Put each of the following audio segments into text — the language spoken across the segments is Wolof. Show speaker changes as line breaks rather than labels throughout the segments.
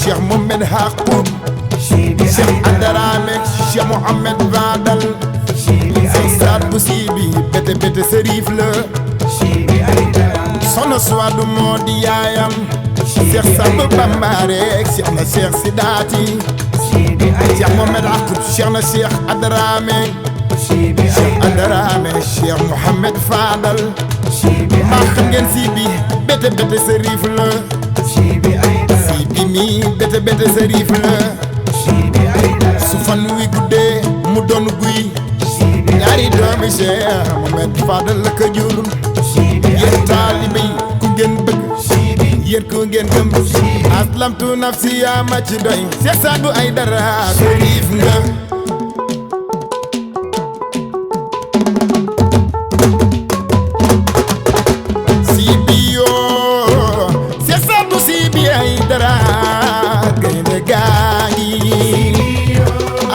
Cheikh Mohamed Hakoum Cheikh Adarame Cheikh Mohamed Vadal Cheikh Saad bu Sibi bete bete Serif la Soxna Suwadu moo di yaayam Cheikh Samba Bambare Cheikh na Cheikh Sidati Cheikh Mohamed Hakoum Cheikh na Cheikh Adarame Cheikh Adarame Cheikh Mohamed Fadal maa xam ngeen Sibi bete bete Serif la Sibi mi bete bete Serif la su fan wi guddee mu doon guy ñaari doomi Cheikh Mohamed Fadal la ko jur yéen taalibe yi ku ngeen bëgg yéen ku ngeen gëm aslamtu nafsi yaa ma ci doy Cheikh Saadu Aydara Serif nga Sibi yoo Cheikh Saadu Sibi Aydara gaynde gaa ngi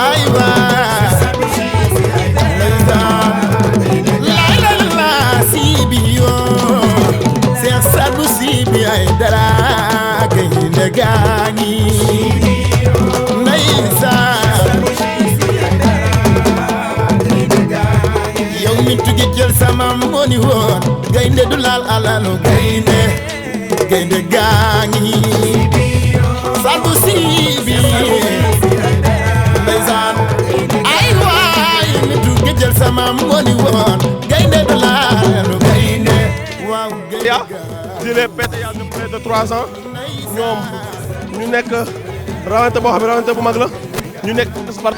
aywa Sibi yoo Cheikh Saadu Sibi Aydara gaynde gaa ngi ndeysaan yow mi tugi jël sama moo ni woon gaynde du laal alalu gaynde gaa ngi Saadu Sibi ndeysaan ay waay mi tugi jël sama moo ni woon gaynde du laal alalu gaynde waaw
je l'ai pété il y a près de 3 ans ñoom ñu nekk rawante boo xam ne rawante bu mag la ñu nekk sport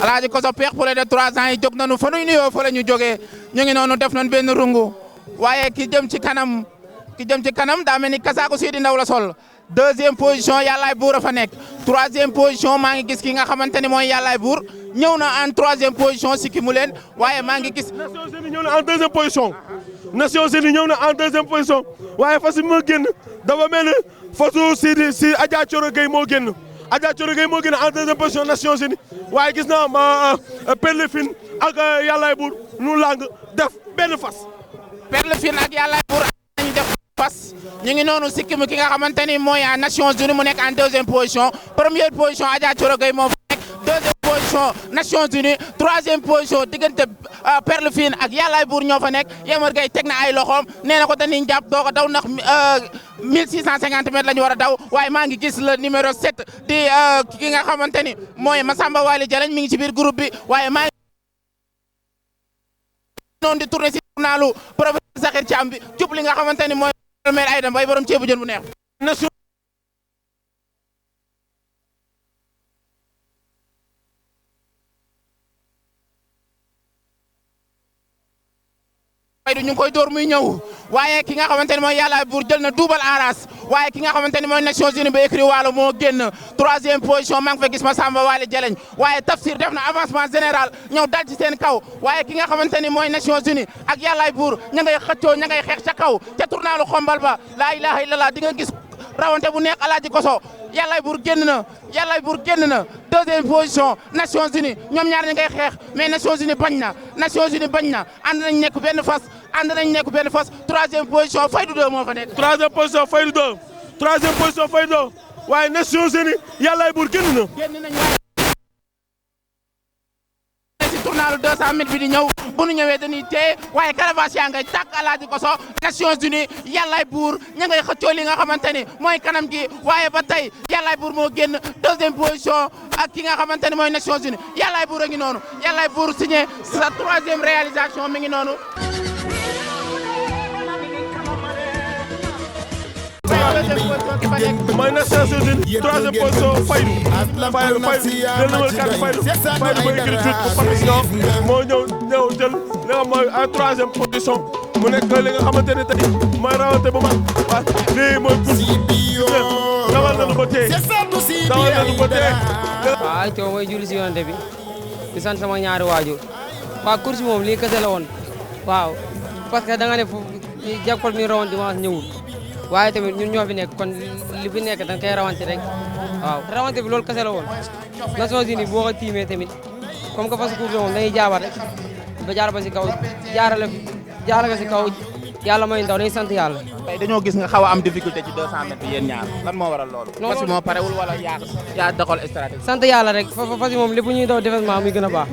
Alaaji Koso Peex pour de 3 ans yi jóg nañu fa nuy nuyoo fa la ñu jógee ñu ngi noonu def nañ benn rungu waaye ki jëm ci kanam daa mel ni kasaaku Sidi Ndaw la sol 2e position Yàllaay Buur a fa nekk 3e position maa ngi gis ki nga xamante ni mooy Yàllaay Buur ñëw na en 3e position sikki mu leen waaye maa ngi gis
Nations Unies ñëw na en 2e position Nations Unies ñëw na en 2e position waaye fas yi moo génn dafa mel ni fasu si Adja Thioro Gueye moo génn Adja Thioro Gueye moo génn en 2e position Nations Unies waaye gis naa Perle Fine ak Yàllaay Buur nu lang def benn fas
Perle Fine ak Yàllaay Buur nañu def fas ñu ngi noonu sikki mu ki nga xamante ni mooy Nations Unies mu nekk en 2e position 1e position Adja Thioro Gueye moo fa nekk 2e position Nations Unies 3e position diggante Perle Fine ak Yàllaay Buur ñoo fa nekk Yemar Gueye teg na ay loxoom nee na ko dañuy jàpp doo ko daw ndax 1650 mètres la ñu war a daw waaye maa ngi gis le numéro 7 di ki nga xamante ni mooy Massamba Wali Jalañ mi ngi ci biir groupe bi waaye maa ngi noonu di tourner si journalu professeur Sakhir Thiam bi jub li nga xamante ni mooy maire Aïda Mbaye borom ceebu jën bu neex ñu ngi koy door muy ñëw waaye ki nga xamante ni mooy Yàllaay Buur jël na duubal aras waaye ki nga xamante ni mooy Nations Unies ba écrit waalo moo génn 3e position maa ngi fa gis Massamba Wali Jalañ waaye Tafsir def na avancement général ñëw dal ci seen kaw waaye ki nga xamante ni mooy Nations Unies ak Yàllaay Buur ña ngay xëccoo ña ngay xeex ca kaw ca tournalu xombal ba laa ilaha illallah di nga gis rawante bu neex Alaaji Koso Yàllaay Buur génn na 2e position Nations Unies ñoom ñaar ñi ngay xeex mais Nations Unies bañ na ànd nañ nekk benn fas 3e position Faydu 2 moo fa nekk
3e position Faydu 2 3e position Faydu 2 waaye Nations Unies Yàllaay Buur génn nañ
si tournalu 200 mètres bi di ñëw bu ñu ñëwee dañuy téye waaye caravage yaa ngay tàkk Alaaji Koso Nations Unies Yàllaay Buur ña ngay xëccoo li nga xamante ni mooy kanam gi waaye ba tey Yàllaay Buur moo génn 2e position ak ki nga xamante ni mooy Nations Unies Yàllaay Buur a ngi noonu Yàllaay Buur signé sa 3e réalisation mi ngi noonu
mooy Nations Unies 3e position Faydu jël numéro 4 Faydu mooy écrit bu Papillon moo ñëw jël li nga mooy en 3e position mu nekk li nga xamante ne tey mooy rawante bu mag waaw lii mooy course dawal nañu ba tey
waaw coow mooy julli si yonante bi di sant sama ñaari waajur waaw course moom lii kese la woon waaw parce que da nga ne foofu jàppal mi rawante dimanche ñëwul waaye tamit ñun ñoo fi nekk kon li fi nekk dañ koy rawante rek waaw rawante bi loolu kese la woon Nations Unies boo ko tiimee tamit comme que fas course moom dañuy jaabar rek ba jaar ba si kaw jaarale ko si kaw yàlla may ndaw dañuy sant yàlla.
tey dañoo gis nga xaw a am difficulté ci 200 mètres bi yéen ñaar lan moo waral loolu.
non
fas yi moo parewul wala yaa doxal stratégie.
sant yàlla rek fas yi moom lépp ñuy daw développement muy gën a baax